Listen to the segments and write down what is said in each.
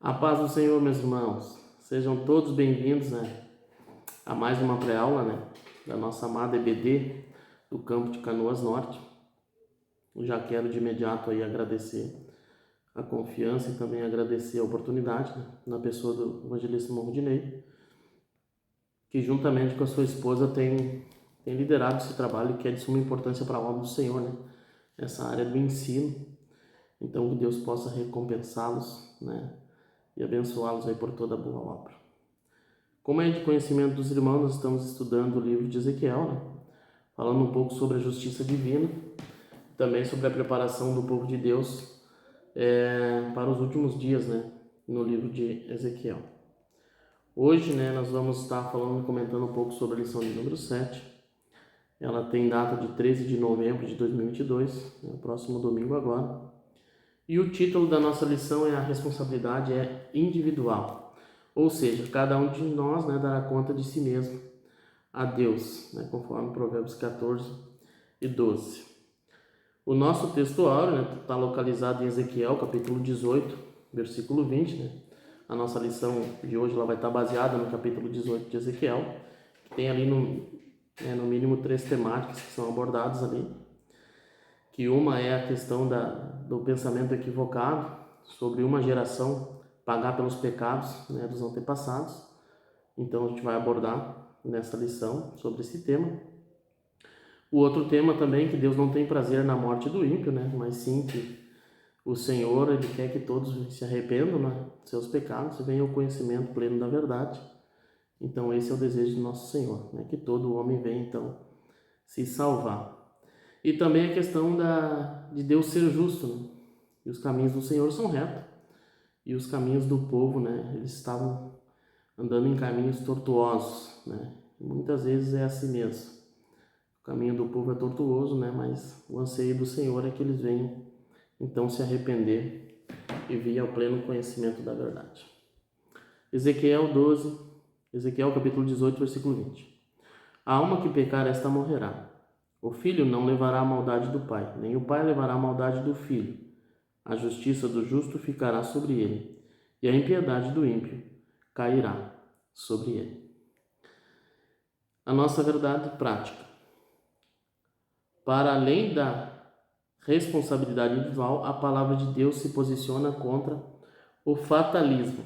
A paz do Senhor, meus irmãos. Sejam todos bem-vindos, a mais uma pré-aula, da nossa amada EBD do campo de Canoas Norte. Eu já quero de imediato aí agradecer a confiança e também agradecer a oportunidade, na pessoa do evangelista Rudinei, que juntamente com a sua esposa tem liderado esse trabalho que é de suma importância para a obra do Senhor, essa área do ensino. Então que Deus possa recompensá-los, e abençoá-los aí por toda a boa obra. Como é de conhecimento dos irmãos, nós estamos estudando o livro de Ezequiel, falando um pouco sobre a justiça divina, também sobre a preparação do povo de Deus para os últimos dias, no livro de Ezequiel. Hoje, nós vamos estar comentando um pouco sobre a lição de número 7. Ela tem data de 13 de novembro de 2022, o próximo domingo agora. E o título da nossa lição é: a responsabilidade é individual, ou seja, cada um de nós dará conta de si mesmo a Deus, conforme Provérbios 14 e 12. O nosso texto áureo está localizado em Ezequiel, capítulo 18, versículo 20. A nossa lição de hoje ela vai estar baseada no capítulo 18 de Ezequiel, que tem ali no mínimo 3 temáticas que são abordadas ali. Que uma é a questão do pensamento equivocado sobre uma geração pagar pelos pecados dos antepassados. Então a gente vai abordar nessa lição sobre esse tema. O outro tema também, que Deus não tem prazer na morte do ímpio, mas sim que o Senhor ele quer que todos se arrependam dos seus pecados e venham ao conhecimento pleno da verdade. Então esse é o desejo do nosso Senhor, que todo homem venha então se salvar. E também a questão de Deus ser justo, E os caminhos do Senhor são retos. E os caminhos do povo, eles estavam andando em caminhos tortuosos, E muitas vezes é assim mesmo. O caminho do povo é tortuoso, mas o anseio do Senhor é que eles venham, então, se arrepender e vir ao pleno conhecimento da verdade. Ezequiel capítulo 18, versículo 20. A alma que pecar, esta morrerá. O filho não levará a maldade do pai, nem o pai levará a maldade do filho. A justiça do justo ficará sobre ele, e a impiedade do ímpio cairá sobre ele. A nossa verdade prática. Para além da responsabilidade individual, a palavra de Deus se posiciona contra o fatalismo,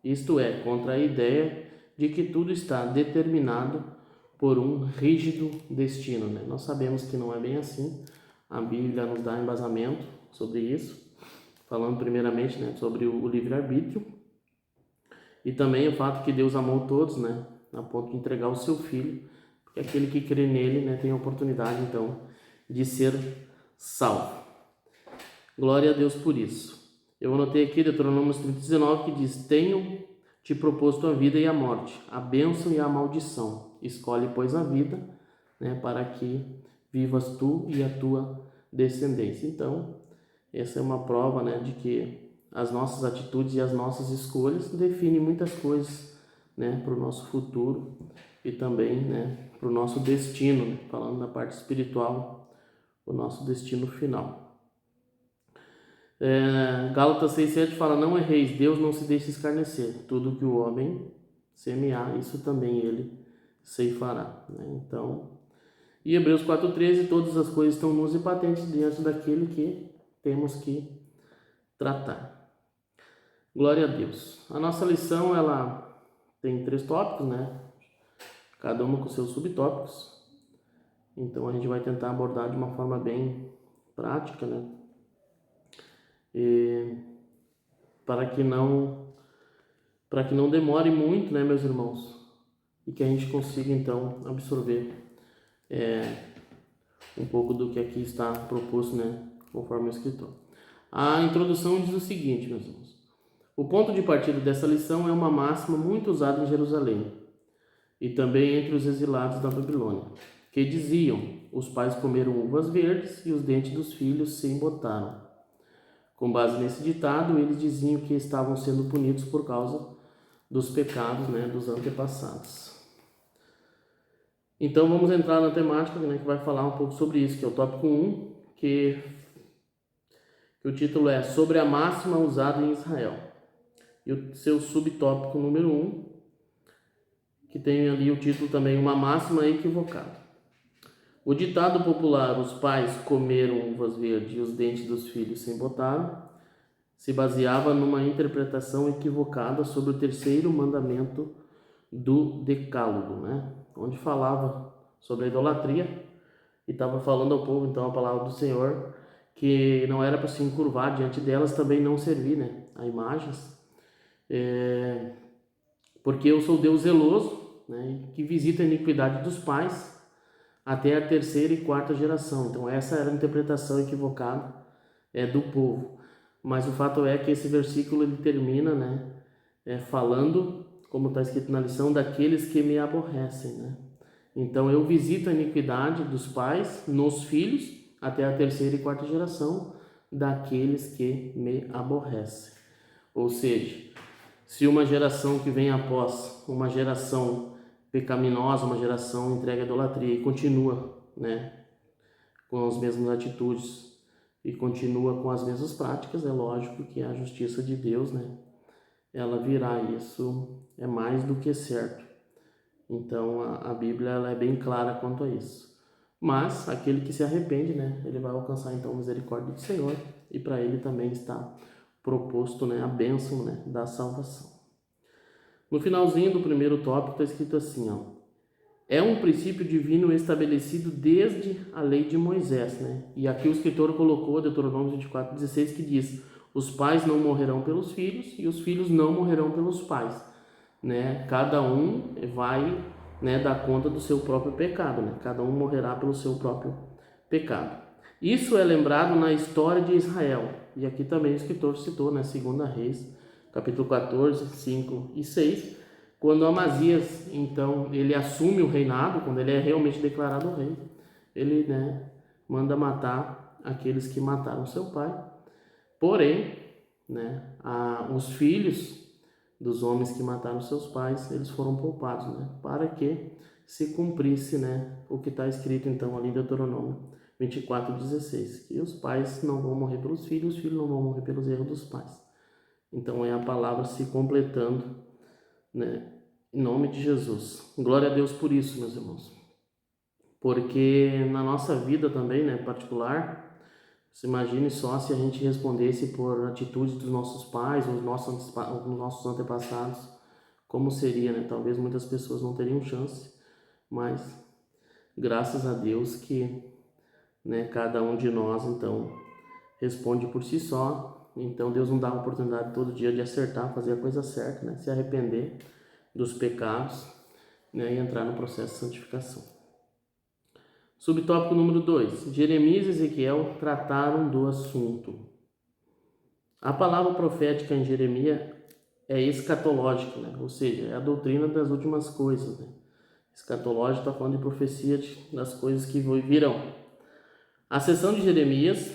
isto é, contra a ideia de que tudo está determinado por um rígido destino. Nós sabemos que não é bem assim. A Bíblia nos dá embasamento sobre isso, falando primeiramente sobre o livre-arbítrio e também o fato que Deus amou todos, a ponto de entregar o seu Filho, porque aquele que crê nele tem a oportunidade então de ser salvo. Glória a Deus por isso. Eu anotei aqui Deuteronômio 30:19 que diz: tenho te proposto a vida e a morte, a bênção e a maldição. Escolhe, pois, a vida, para que vivas tu e a tua descendência. Então, essa é uma prova, de que as nossas atitudes e as nossas escolhas definem muitas coisas, para o nosso futuro e também, para o nosso destino, falando da parte espiritual, o nosso destino final. Gálatas 6,7 fala: não erreis, Deus não se deixa escarnecer. Tudo que o homem semear, isso também ele ceifará. Então, e Hebreus 4,13: todas as coisas estão nuas e patentes diante daquele que temos que tratar. Glória a Deus. A nossa lição ela tem 3 tópicos, cada uma com seus subtópicos. Então a gente vai tentar abordar de uma forma bem prática, E para que não demore muito, meus irmãos, e que a gente consiga então absorver um pouco do que aqui está proposto, conforme o escritor. A introdução diz o seguinte, meus irmãos: o ponto de partida dessa lição é uma máxima muito usada em Jerusalém e também entre os exilados da Babilônia, que diziam: os pais comeram uvas verdes e os dentes dos filhos se embotaram. Com base nesse ditado, eles diziam que estavam sendo punidos por causa dos pecados, dos antepassados. Então vamos entrar na temática, que vai falar um pouco sobre isso, que é o tópico 1, que o título é sobre a máxima usada em Israel. e o seu subtópico número 1, que tem ali o título também, uma máxima equivocada. O ditado popular, os pais comeram uvas verdes e os dentes dos filhos se embotaram, se baseava numa interpretação equivocada sobre o terceiro mandamento do Decálogo, né? Onde falava sobre a idolatria e estava falando ao povo, então, a palavra do Senhor, que não era para se encurvar diante delas, também não servir, né, a imagens, porque eu sou Deus zeloso, né, que visita a iniquidade dos pais até a terceira e quarta geração. Então essa era a interpretação equivocada do povo. Mas o fato é que esse versículo ele termina, né, falando, como está escrito na lição, daqueles que me aborrecem, né? Então eu visito a iniquidade dos pais nos filhos até a terceira e quarta geração daqueles que me aborrecem. Ou seja, se uma geração que vem após uma geração pecaminosa, uma geração entregue à idolatria e continua, né, com as mesmas atitudes e continua com as mesmas práticas, é lógico que a justiça de Deus, né, ela virá. Isso é mais do que certo. Então a Bíblia ela é bem clara quanto a isso. Mas aquele que se arrepende, né, ele vai alcançar então a misericórdia do Senhor, e para ele também está proposto, né, a bênção, né, da salvação. No finalzinho do primeiro tópico está escrito assim, ó: é um princípio divino estabelecido desde a lei de Moisés, né? E aqui o escritor colocou Deuteronômio 24:16, que diz: os pais não morrerão pelos filhos e os filhos não morrerão pelos pais, né? Cada um vai, né, dar conta do seu próprio pecado, né? Cada um morrerá pelo seu próprio pecado. Isso é lembrado na história de Israel. E aqui também o escritor citou, né, 2 Reis, capítulo 14, 5 e 6, quando Amazias, então, ele assume o reinado, quando ele é realmente declarado rei, ele, né, manda matar aqueles que mataram seu pai. Porém, né, os filhos dos homens que mataram seus pais, eles foram poupados, né, para que se cumprisse, né, o que está escrito então ali em Deuteronômio 24:16, que os pais não vão morrer pelos filhos, os filhos não vão morrer pelos erros dos pais. Então é a palavra se completando, né, em nome de Jesus. Glória a Deus por isso, meus irmãos. Porque na nossa vida também, né, particular, se imagine só se a gente respondesse por atitudes dos nossos pais, os nossos antepassados, como seria, né? Talvez muitas pessoas não teriam chance, mas graças a Deus que, né, cada um de nós, então, responde por si só. Então Deus não dá a oportunidade todo dia de acertar, fazer a coisa certa, né? Se arrepender dos pecados, né, e entrar no processo de santificação. Subtópico número 2. Jeremias e Ezequiel trataram do assunto. A palavra profética em Jeremias é escatológica, né? Ou seja, é a doutrina das últimas coisas, né? Escatológico está falando de profecia das coisas que virão. A sessão de Jeremias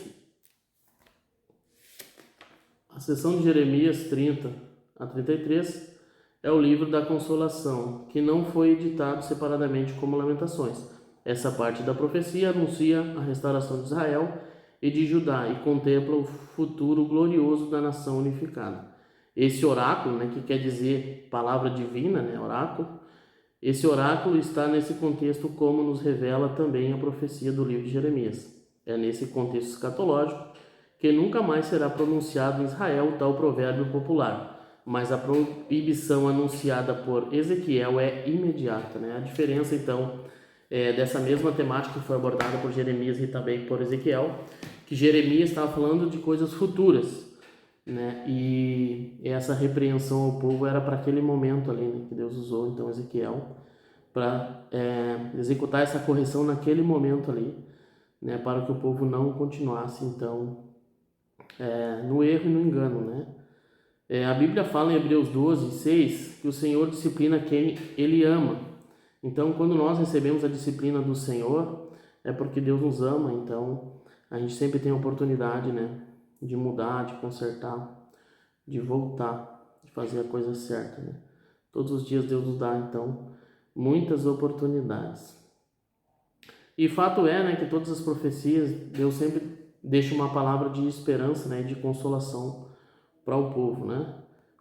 30 a 33 é o livro da consolação, que não foi editado separadamente como Lamentações. Essa parte da profecia anuncia a restauração de Israel e de Judá e contempla o futuro glorioso da nação unificada. Esse oráculo, né, que quer dizer palavra divina, né, oráculo, esse oráculo está nesse contexto, como nos revela também a profecia do livro de Jeremias. É nesse contexto escatológico que nunca mais será pronunciado em Israel tal provérbio popular, mas a proibição anunciada por Ezequiel é imediata, né? A diferença, então, dessa mesma temática que foi abordada por Jeremias e também por Ezequiel, que Jeremias estava falando de coisas futuras, né? E essa repreensão ao povo era para aquele momento ali, né? Que Deus usou, então, Ezequiel para executar essa correção naquele momento ali, né? Para que o povo não continuasse, então, no erro e no engano, né? A Bíblia fala em Hebreus 12:6 que o Senhor disciplina quem Ele ama. Então, quando nós recebemos a disciplina do Senhor, é porque Deus nos ama. Então, a gente sempre tem a oportunidade, né, de mudar, de consertar, de voltar, de fazer a coisa certa, né? Todos os dias Deus nos dá, então, muitas oportunidades. E fato é, né, que todas as profecias, Deus sempre deixa uma palavra de esperança, né, de consolação para o povo, né?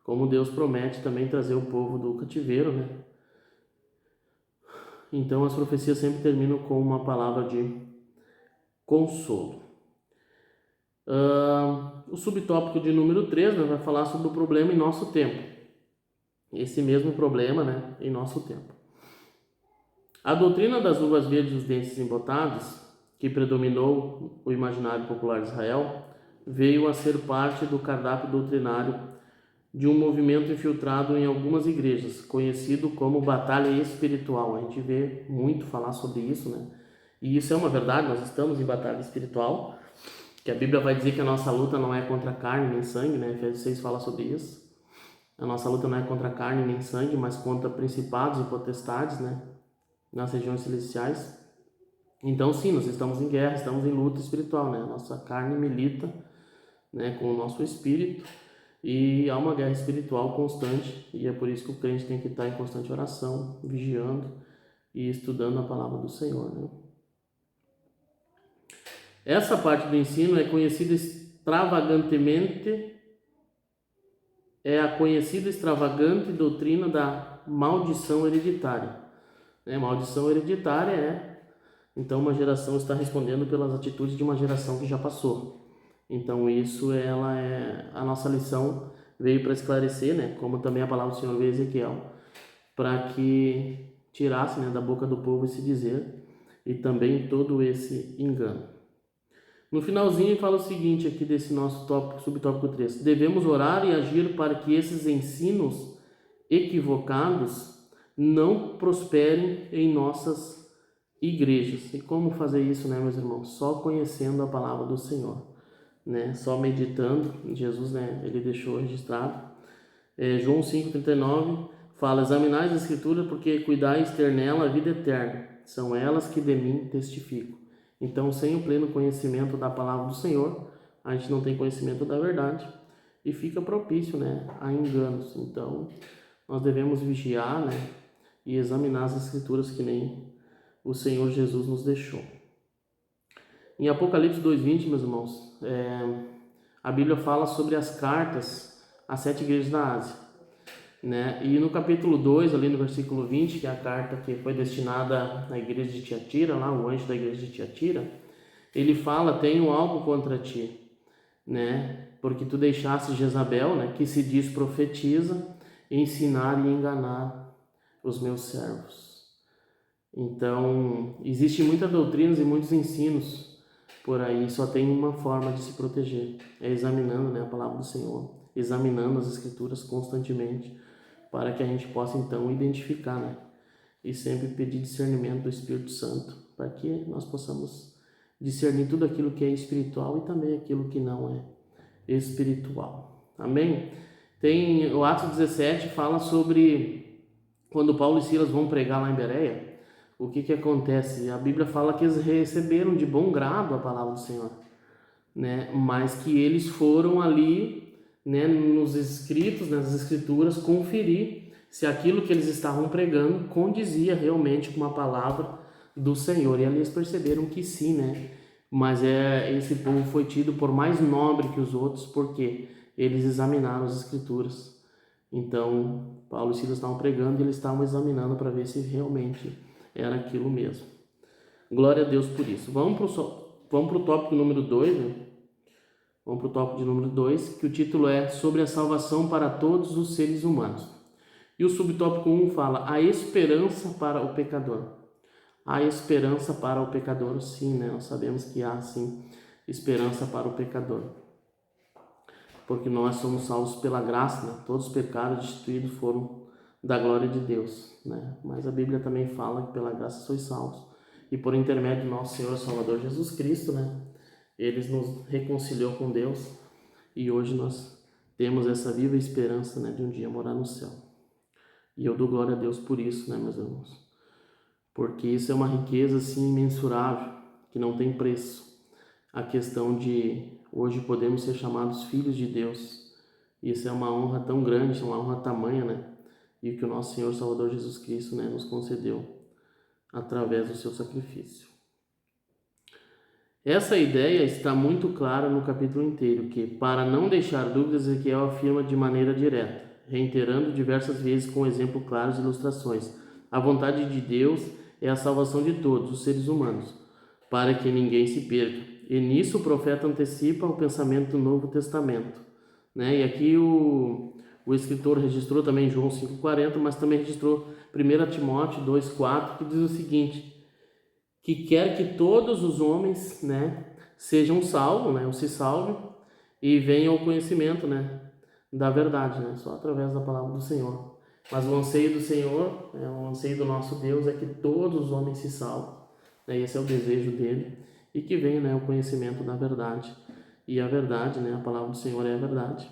como Deus promete também trazer o povo do cativeiro, né? Então as profecias sempre terminam com uma palavra de consolo. O subtópico de número 3, né, vai falar sobre o problema em nosso tempo. Esse mesmo problema, né, em nosso tempo. A doutrina das luvas verdes e dos dentes embotados, que predominou o imaginário popular de Israel, veio a ser parte do cardápio doutrinário de um movimento infiltrado em algumas igrejas, conhecido como batalha espiritual. A gente vê muito falar sobre isso, né? E isso é uma verdade, nós estamos em batalha espiritual, que a Bíblia vai dizer que a nossa luta não é contra carne nem sangue, né? Efésios 6 fala sobre isso. A nossa luta não é contra carne nem sangue, mas contra principados e potestades, né? Nas regiões celestiais. Então sim, nós estamos em guerra, estamos em luta espiritual, né? A nossa carne milita, né, com o nosso espírito, e há uma guerra espiritual constante, e é por isso que o crente tem que estar em constante oração, vigiando e estudando a palavra do Senhor, né? Essa parte do ensino é conhecida extravagantemente, é a conhecida extravagante doutrina da maldição hereditária. Maldição hereditária é, então, uma geração está respondendo pelas atitudes de uma geração que já passou. Então isso, ela é a nossa lição, veio para esclarecer, né, como também a palavra do Senhor veio a Ezequiel, para que tirasse, né, da boca do povo esse dizer e também todo esse engano. No finalzinho fala o seguinte aqui desse nosso tópico, subtópico 3. Devemos orar e agir para que esses ensinos equivocados não prosperem em nossas igrejas. E como fazer isso, né, meus irmãos? Só conhecendo a palavra do Senhor, né? Só meditando. Jesus, né, ele deixou registrado. João 5,39 fala: examinai as escrituras, porque cuidais ter nela a vida eterna. São elas que de mim testificam. Então, sem o pleno conhecimento da palavra do Senhor, a gente não tem conhecimento da verdade e fica propício, né, a enganos. Então, nós devemos vigiar, né, e examinar as escrituras que nem o Senhor Jesus nos deixou. Em Apocalipse 2,20, meus irmãos, a Bíblia fala sobre as cartas às 7 igrejas da Ásia, né? E no capítulo 2, ali no versículo 20, que é a carta que foi destinada à igreja de Tiatira, lá o anjo da igreja de Tiatira, ele fala: tenho algo contra ti, né? Porque tu deixaste Jezabel, né, que se diz profetiza, ensinar e enganar os meus servos. Então, existem muitas doutrinas e muitos ensinos por aí, só tem uma forma de se proteger, é examinando, né, a palavra do Senhor, examinando as escrituras constantemente, para que a gente possa então identificar, né, e sempre pedir discernimento do Espírito Santo, para que nós possamos discernir tudo aquilo que é espiritual e também aquilo que não é espiritual. Amém? Tem o Atos 17 fala sobre quando Paulo e Silas vão pregar lá em Bereia. O que acontece? A Bíblia fala que eles receberam de bom grado a palavra do Senhor, né? Mas que eles foram ali, né, nos escritos, nas escrituras, conferir se aquilo que eles estavam pregando condizia realmente com a palavra do Senhor. E ali eles perceberam que sim, né? Mas esse povo foi tido por mais nobre que os outros, porque eles examinaram as escrituras. Então, Paulo e Silas estavam pregando e eles estavam examinando para ver se realmente era aquilo mesmo. Glória a Deus por isso. Vamos para o tópico número 2, né? Vamos para o tópico de número 2, que o título é sobre a salvação para todos os seres humanos. E o subtópico 1 fala: a esperança para o pecador. Há esperança para o pecador, sim, né? Nós sabemos que há, sim, esperança para o pecador. Porque nós somos salvos pela graça, né? Todos os pecados destituídos foram da glória de Deus, né? Mas a Bíblia também fala que pela graça sois salvos. E por intermédio do nosso Senhor Salvador Jesus Cristo, né, Ele nos reconciliou com Deus e hoje nós temos essa viva esperança, né, de um dia morar no céu. E eu dou glória a Deus por isso, né, meus irmãos? Porque isso é uma riqueza assim imensurável, que não tem preço. A questão de hoje podemos ser chamados filhos de Deus. Isso é uma honra tão grande, uma honra tamanha, né? E que o nosso Senhor Salvador Jesus Cristo, né, nos concedeu através do seu sacrifício. Essa ideia está muito clara no capítulo inteiro, que, para não deixar dúvidas, Ezequiel afirma de maneira direta: reiterando diversas vezes com exemplos claros e ilustrações. A vontade de Deus é a salvação de todos os seres humanos, para que ninguém se perca. E nisso o profeta antecipa o pensamento do Novo Testamento, né? E aqui o escritor registrou também João 5,40, mas também registrou 1 Timóteo 2,4, que diz o seguinte, que quer que todos os homens, né, sejam salvos, né, ou se salvem, e venham ao conhecimento, né, da verdade, né, só através da palavra do Senhor. Mas o anseio do Senhor, o anseio do nosso Deus é que todos os homens se salvem, né, esse é o desejo dele, e que venha, né, o conhecimento da verdade. E a verdade, né, a palavra do Senhor é a verdade.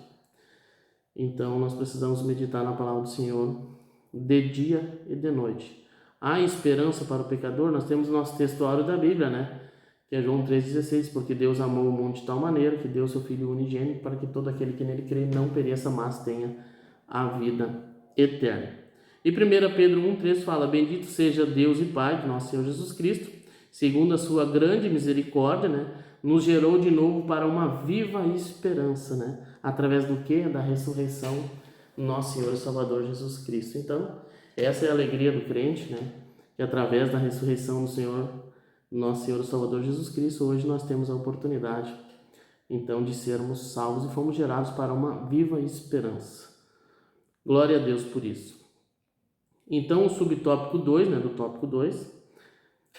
Então nós precisamos meditar na palavra do Senhor de dia e de noite. Há esperança para o pecador? Nós temos o nosso textuário da Bíblia, né? Que é João 3,16, porque Deus amou o mundo de tal maneira que deu seu Filho unigênito para que todo aquele que nele crê não pereça, mas tenha a vida eterna. E 1 Pedro 1,3 fala, bendito seja Deus e Pai de nosso Senhor Jesus Cristo, segundo a sua grande misericórdia, né? Nos gerou de novo para uma viva esperança, né? Através do quê? Da ressurreição do nosso Senhor e Salvador Jesus Cristo. Então, essa é a alegria do crente, né? Que através da ressurreição do Senhor, nosso Senhor e Salvador Jesus Cristo, hoje nós temos a oportunidade, então, de sermos salvos e fomos gerados para uma viva esperança. Glória a Deus por isso. Então, o subtópico 2, né? Do tópico 2,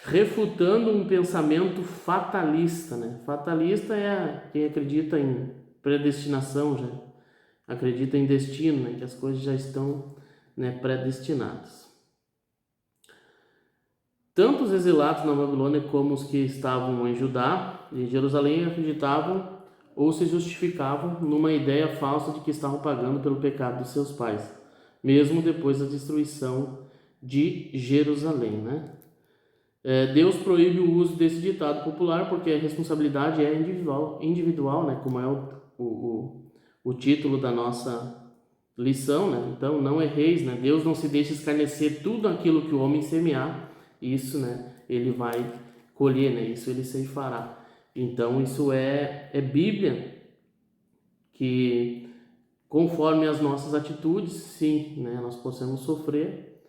refutando um pensamento fatalista, né? Fatalista é quem acredita em predestinação, já acredita em destino, né? Que as coisas já estão, né, predestinadas. Tanto os exilados na Babilônia como os que estavam em Judá e em Jerusalém acreditavam ou se justificavam numa ideia falsa de que estavam pagando pelo pecado dos seus pais, mesmo depois da destruição de Jerusalém, né? Deus proíbe o uso desse ditado popular porque a responsabilidade é individual, né? Como é o título da nossa lição, né? Então, não erreis, né? Deus não se deixa escarnecer tudo aquilo que o homem semear, isso, né? Ele vai colher, né? Isso ele ceifará. Então, isso é Bíblia, que conforme as nossas atitudes, sim, né? Nós possamos sofrer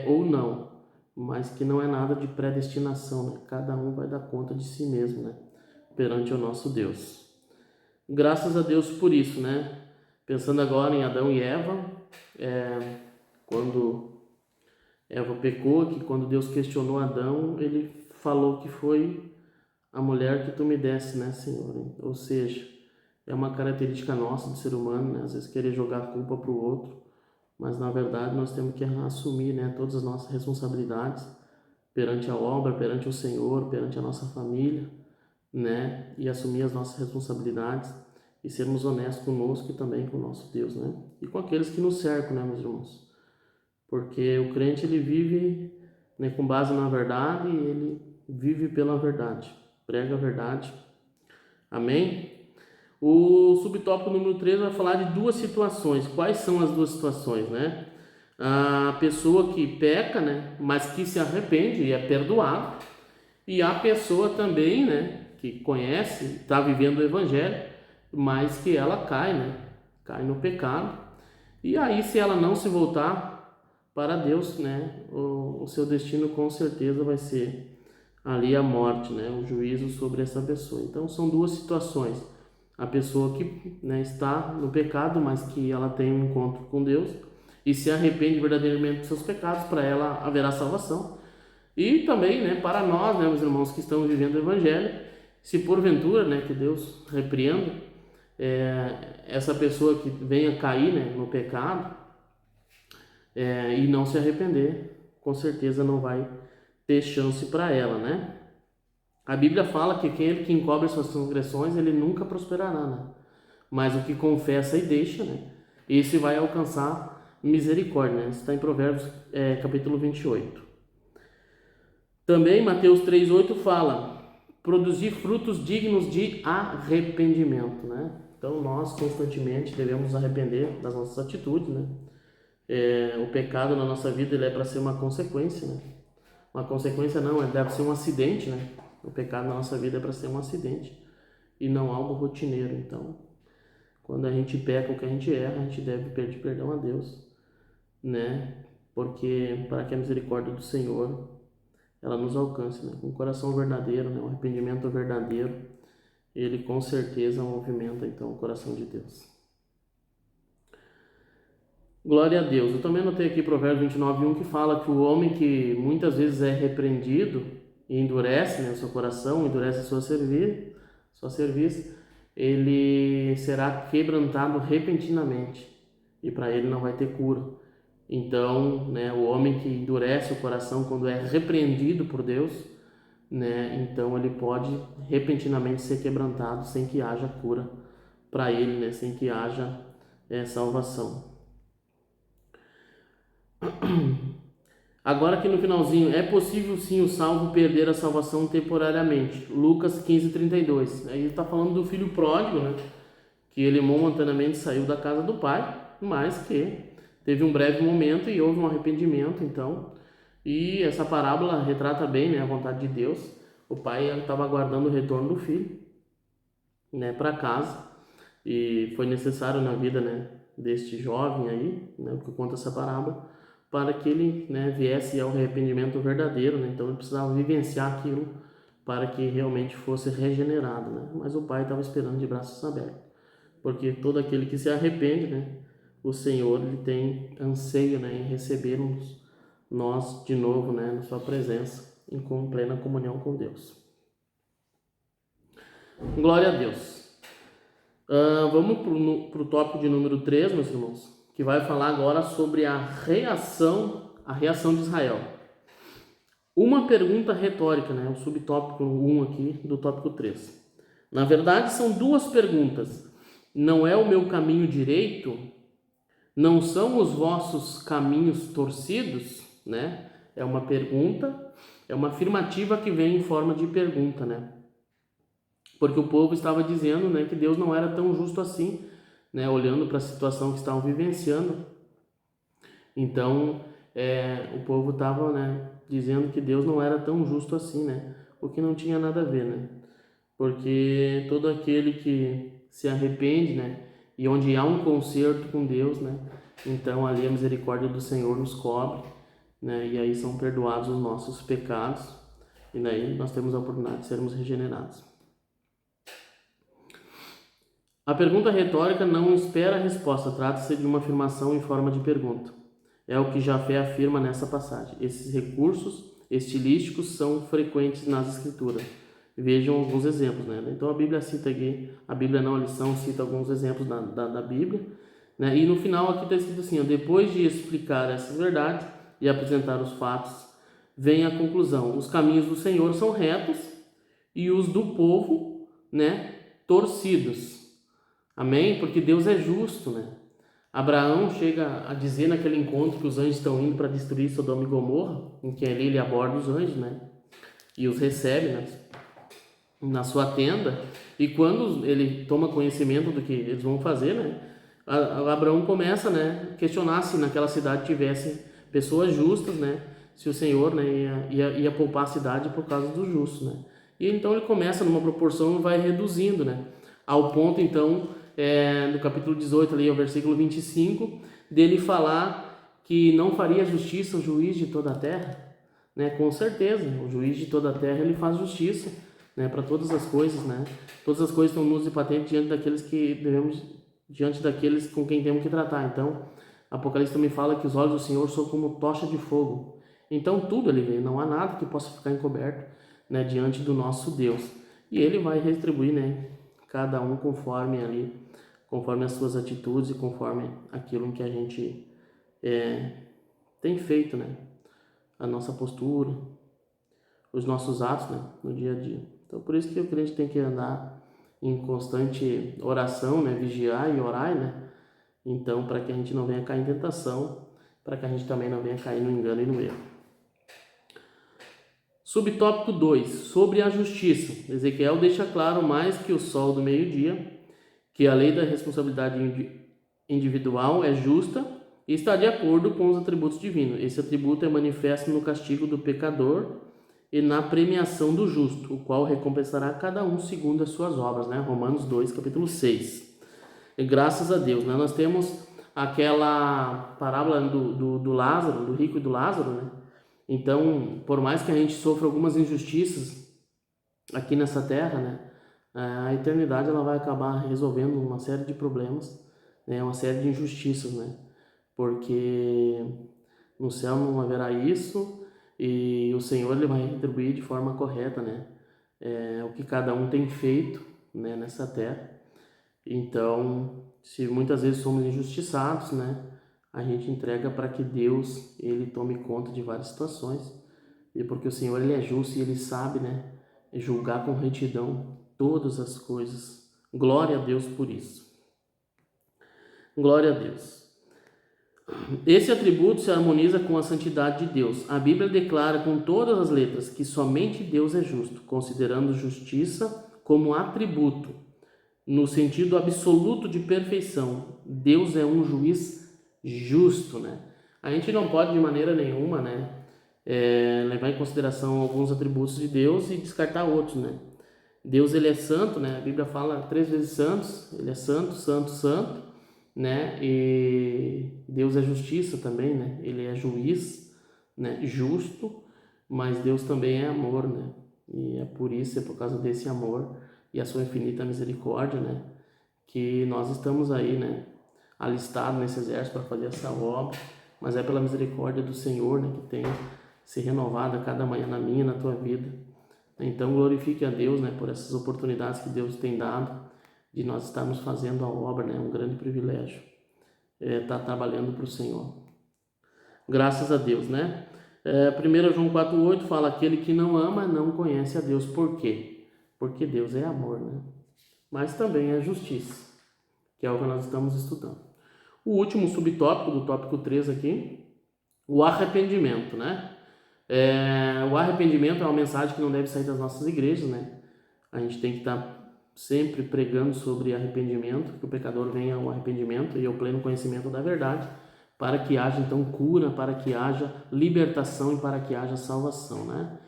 ou não, mas que não é nada de predestinação, né? Cada um vai dar conta de si mesmo, né? Perante o nosso Deus. Graças a Deus por isso, né? Pensando agora em Adão e Eva, quando Eva pecou, que quando Deus questionou Adão, ele falou que foi a mulher que tu me desse, né, Senhor? Ou seja, é uma característica nossa do ser humano, né? Às vezes querer jogar a culpa para o outro, mas na verdade nós temos que assumir, né, todas as nossas responsabilidades perante a obra, perante o Senhor, perante a nossa família, né? E assumir as nossas responsabilidades e sermos honestos conosco e também com o nosso Deus, né? E com aqueles que nos cercam, né, meus irmãos? Porque o crente, ele vive, né, com base na verdade e ele vive pela verdade, prega a verdade. Amém? O subtópico número 3 vai falar de duas situações. Quais são as duas situações, né? A pessoa que peca, né, mas que se arrepende e é perdoado. E a pessoa também, né, que conhece, está vivendo o evangelho, mas que ela cai, né, cai no pecado. E aí, se ela não se voltar para Deus, né, o seu destino com certeza vai ser ali a morte, né, o juízo sobre essa pessoa. Então, são duas situações. A pessoa que, né, está no pecado, mas que ela tem um encontro com Deus e se arrepende verdadeiramente dos seus pecados, para ela haverá salvação. E também, né, para nós, né, meus irmãos que estamos vivendo o evangelho, se porventura, né, que Deus repreenda essa pessoa que venha cair, né, no pecado e não se arrepender, com certeza não vai ter chance para ela, né? A Bíblia fala que aquele que encobre suas transgressões, ele nunca prosperará, né? Mas o que confessa e deixa, né, esse vai alcançar misericórdia, né? Isso está em Provérbios capítulo 28. Também Mateus 3,8 fala, produzir frutos dignos de arrependimento, né? Então nós constantemente devemos nos arrepender das nossas atitudes, né? O pecado na nossa vida, ele é para ser uma consequência, né? Uma consequência não, deve ser um acidente, né? O pecado na nossa vida é para ser um acidente e não algo rotineiro. Então, Quando a gente peca ou que a gente erra, a gente deve pedir perdão a Deus, né? Porque para que a misericórdia do Senhor ela nos alcance, né? Com um coração verdadeiro, né? Um arrependimento verdadeiro, ele com certeza movimenta então o coração de Deus. Glória a Deus. Eu também anotei aqui Provérbios 29:1 que fala que o homem que muitas vezes é repreendido e endurece, né, o seu coração, endurece a sua cerviz, ele será quebrantado repentinamente e para ele não vai ter cura. Então, né, o homem que endurece o coração quando é repreendido por Deus, né, então ele pode repentinamente ser quebrantado sem que haja cura para ele, né, sem que haja salvação. Agora aqui no finalzinho, é possível sim o salvo perder a salvação temporariamente. Lucas 15:32. Aí ele está falando do filho pródigo, né? Que ele momentaneamente saiu da casa do pai, mas que teve um breve momento e houve um arrependimento, então. E essa parábola retrata bem, né, a vontade de Deus. O pai estava aguardando o retorno do filho, né, para casa. E foi necessário na vida, né, deste jovem aí, né, que conta essa parábola, para que ele, né, viesse ao arrependimento verdadeiro, né? Então ele precisava vivenciar aquilo para que realmente fosse regenerado, né? Mas o pai estava esperando de braços abertos, porque todo aquele que se arrepende, né, o Senhor ele tem anseio, né, em recebermos nós de novo, né, na sua presença, em plena comunhão com Deus. Glória a Deus. Vamos para o tópico de número 3, meus irmãos, que vai falar agora sobre a reação de Israel. Uma pergunta retórica, né? O subtópico 1 aqui do tópico 3. Na verdade, são duas perguntas. Não é o meu caminho direito? Não são os vossos caminhos torcidos? Né? É uma pergunta, é uma afirmativa que vem em forma de pergunta, né? Porque o povo estava dizendo, né, que Deus não era tão justo assim, né, olhando para a situação que estavam vivenciando. Então, o povo estava, né, dizendo que Deus não era tão justo assim, né, o que não tinha nada a ver, né, porque todo aquele que se arrepende, né, e onde há um conserto com Deus, né, então ali a misericórdia do Senhor nos cobre, né, e aí são perdoados os nossos pecados, e daí nós temos a oportunidade de sermos regenerados. A pergunta retórica não espera a resposta, trata-se de uma afirmação em forma de pergunta. É o que Jafé afirma nessa passagem. Esses recursos estilísticos são frequentes nas escrituras. Vejam alguns exemplos, né? Então a Bíblia cita aqui, a Bíblia não, a lição cita alguns exemplos da Bíblia, né? E no final aqui está escrito assim, ó, depois de explicar essas verdades e apresentar os fatos, vem a conclusão. Os caminhos do Senhor são retos e os do povo, né, torcidos. Amém? Porque Deus é justo, né? Abraão chega a dizer naquele encontro que os anjos estão indo para destruir Sodoma e Gomorra, em que ali ele aborda os anjos, né? E os recebe, né, na sua tenda. E quando ele toma conhecimento do que eles vão fazer, né? Abraão começa, né, a questionar se naquela cidade tivesse pessoas justas, né? Se o Senhor, né, ia poupar a cidade por causa dos justos, né? E então ele começa numa proporção e vai reduzindo, né? Ao ponto, então, no capítulo 18, ali, ao versículo 25, dele falar que não faria justiça o juiz de toda a terra, né? Com certeza, o juiz de toda a terra, ele faz justiça, né, para todas as coisas, né? Todas as coisas estão nus e patentes diante daqueles com quem temos que tratar. Então, Apocalipse também fala que os olhos do Senhor são como tocha de fogo. Então, tudo ele vê, não há nada que possa ficar encoberto, né, diante do nosso Deus. E ele vai retribuir, né, cada um conforme as suas atitudes e conforme aquilo que a gente tem feito, né? A nossa postura, os nossos atos, né, no dia a dia. Então, por isso que o crente tem que andar em constante oração, né, vigiar e orar, né? Então, para que a gente não venha cair em tentação, para que a gente também não venha cair no engano e no erro. Subtópico 2, sobre a justiça. Ezequiel deixa claro mais que o sol do meio-dia que a lei da responsabilidade individual é justa e está de acordo com os atributos divinos. Esse atributo é manifesto no castigo do pecador e na premiação do justo, o qual recompensará cada um segundo as suas obras, né? Romanos 2, capítulo 6. E graças a Deus, né? Nós temos aquela parábola do Lázaro, do rico e do Lázaro, né? Então, por mais que a gente sofra algumas injustiças aqui nessa terra, né? A eternidade ela vai acabar resolvendo uma série de problemas, né? Uma série de injustiças, né? Porque no céu não haverá isso e o Senhor ele vai retribuir de forma correta, né? O que cada um tem feito, né? Nessa terra. Então, se muitas vezes somos injustiçados, né? A gente entrega para que Deus ele tome conta de várias situações. E porque o Senhor ele é justo e ele sabe, né? Julgar com retidão todas as coisas. Glória a Deus por isso. Glória a Deus. Esse atributo se harmoniza com a santidade de Deus. A Bíblia declara com todas as letras que somente Deus é justo, considerando justiça como atributo, no sentido absoluto de perfeição. Deus é um juiz justo, né? A gente não pode de maneira nenhuma, né, levar em consideração alguns atributos de Deus e descartar outros, né? Deus ele é santo, né? A Bíblia fala 3 vezes santos, ele é santo, santo, santo, né? E Deus é justiça também, né? Ele é juiz, né? Justo, mas Deus também é amor, né? E é por isso, é por causa desse amor e a sua infinita misericórdia, né? Que nós estamos aí, né? Alistados nesse exército para fazer essa obra, mas é pela misericórdia do Senhor, né? Que tem se renovado a cada manhã na minha, na tua vida. Então glorifique a Deus, né? Por essas oportunidades que Deus tem dado de nós estarmos fazendo a obra, né? Um grande privilégio estar trabalhando para o Senhor. Graças a Deus, né? 1 João 4,8 fala: aquele que não ama não conhece a Deus. Por quê? Porque Deus é amor, né? Mas também é justiça, que é o que nós estamos estudando. O último subtópico do tópico 3 aqui, o arrependimento, né? O arrependimento é uma mensagem que não deve sair das nossas igrejas, né? A gente tem que estar sempre pregando sobre arrependimento, que o pecador venha ao arrependimento e ao pleno conhecimento da verdade, para que haja então cura, para que haja libertação e para que haja salvação, né?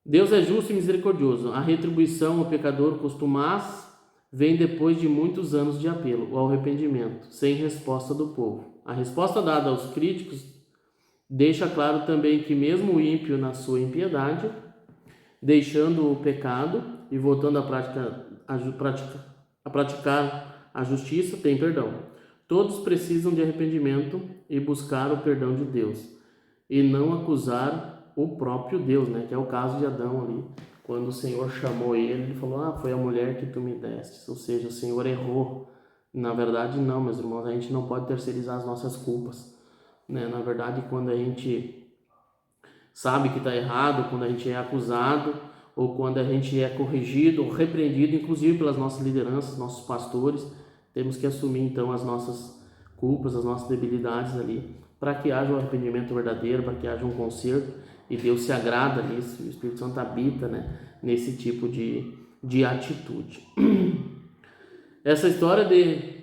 Deus é justo e misericordioso. A retribuição ao pecador costumaz vem depois de muitos anos de apelo, o arrependimento, sem resposta do povo. A resposta dada aos críticos deixa claro também que mesmo o ímpio na sua impiedade, deixando o pecado e voltando a praticar a justiça, tem perdão. Todos precisam de arrependimento e buscar o perdão de Deus, e não acusar o próprio Deus, né? Que é o caso de Adão ali. Quando o Senhor chamou ele falou: foi a mulher que tu me deste. Ou seja, o Senhor errou. Na verdade, não, meus irmãos, a gente não pode terceirizar as nossas culpas, né? Na verdade, quando a gente sabe que está errado, quando a gente é acusado, ou quando a gente é corrigido ou repreendido, inclusive pelas nossas lideranças, nossos pastores, temos que assumir então as nossas culpas, as nossas debilidades ali, para que haja um arrependimento verdadeiro, para que haja um conserto, e Deus se agrada nisso, o Espírito Santo habita, né, nesse tipo de atitude. Essa história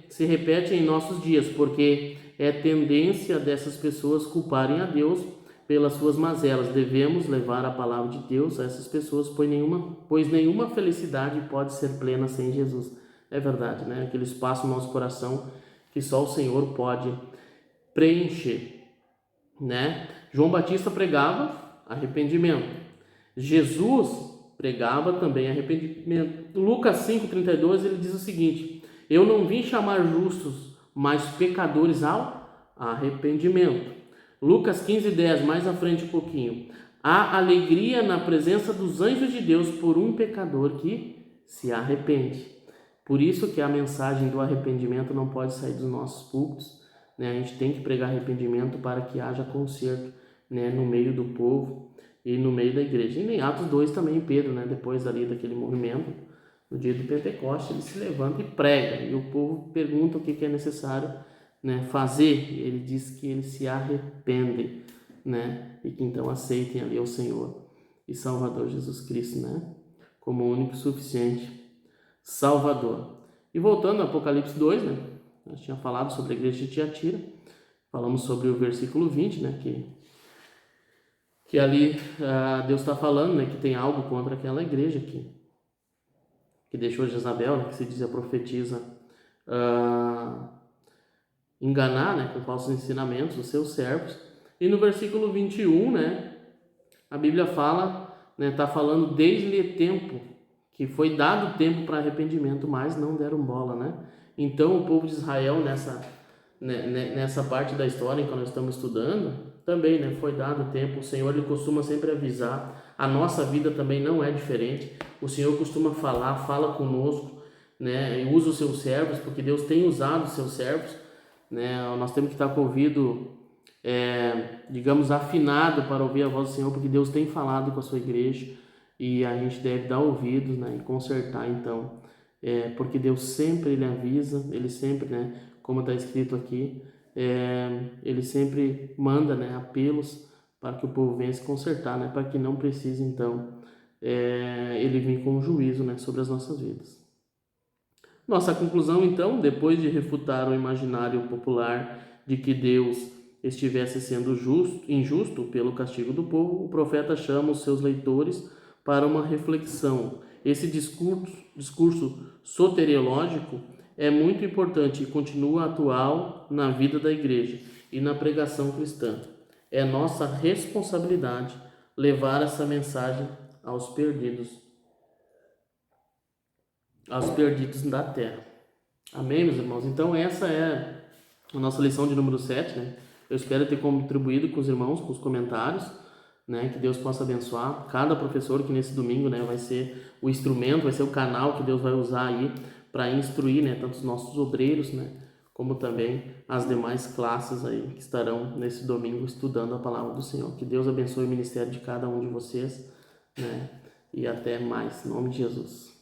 se repete em nossos dias, porque é tendência dessas pessoas culparem a Deus pelas suas mazelas. Devemos levar a palavra de Deus a essas pessoas, pois nenhuma felicidade pode ser plena sem Jesus. É verdade, né? Aquele espaço no nosso coração que só o Senhor pode preencher, né? João Batista pregava arrependimento. Jesus pregava também arrependimento. Lucas 5,32 ele diz o seguinte: eu não vim chamar justos, mas pecadores ao arrependimento. Lucas 15,10, mais à frente um pouquinho: há alegria na presença dos anjos de Deus por um pecador que se arrepende. Por isso que a mensagem do arrependimento não pode sair dos nossos púlpitos, né? A gente tem que pregar arrependimento para que haja conserto, né, no meio do povo e no meio da igreja. E em Atos 2 também Pedro, né, depois ali daquele movimento, no dia do Pentecostes, ele se levanta e prega, e o povo pergunta o que é necessário, né, fazer. Ele diz que eles se arrependem, né, e que então aceitem ali o Senhor e Salvador Jesus Cristo, né, como o único e suficiente Salvador. E voltando ao Apocalipse 2, né, nós tínhamos falado sobre a igreja de Tiatira, falamos sobre o versículo 20, né, que ali Deus está falando, né, que tem algo contra aquela igreja que deixou Jezabel, né, que se diz a profetisa enganar, né, com falsos ensinamentos os seus servos. E no versículo 21, né, a Bíblia fala, né, tá falando desde tempo, que foi dado tempo para arrependimento, mas não deram bola, né? Então o povo de Israel nessa parte da história em que nós estamos estudando, também, né, foi dado tempo. O Senhor, ele costuma sempre avisar. A nossa vida também não é diferente. O Senhor costuma falar, fala conosco, né, e usa os seus servos, porque Deus tem usado os seus servos, né? Nós temos que estar com o ouvido, digamos, afinado para ouvir a voz do Senhor, porque Deus tem falado com a sua igreja e a gente deve dar ouvidos, né, e consertar, então, porque Deus sempre, ele avisa, ele sempre, né, como está escrito aqui, ele sempre manda, né, apelos para que o povo venha se consertar, né, para que não precise, então, ele vir com juízo, né, sobre as nossas vidas. Nossa conclusão, então, depois de refutar o imaginário popular de que Deus estivesse sendo injusto pelo castigo do povo, o profeta chama os seus leitores para uma reflexão. Esse discurso soteriológico é muito importante e continua atual na vida da igreja e na pregação cristã. É nossa responsabilidade levar essa mensagem aos perdidos da terra. Amém, meus irmãos? Então essa é a nossa lição de número 7, né? Eu espero ter contribuído com os irmãos, com os comentários, né? Que Deus possa abençoar cada professor que nesse domingo, né, vai ser o instrumento, vai ser o canal que Deus vai usar aí para instruir, né, tanto os nossos obreiros, né, como também as demais classes aí que estarão nesse domingo estudando a palavra do Senhor. Que Deus abençoe o ministério de cada um de vocês, né? E até mais, em nome de Jesus.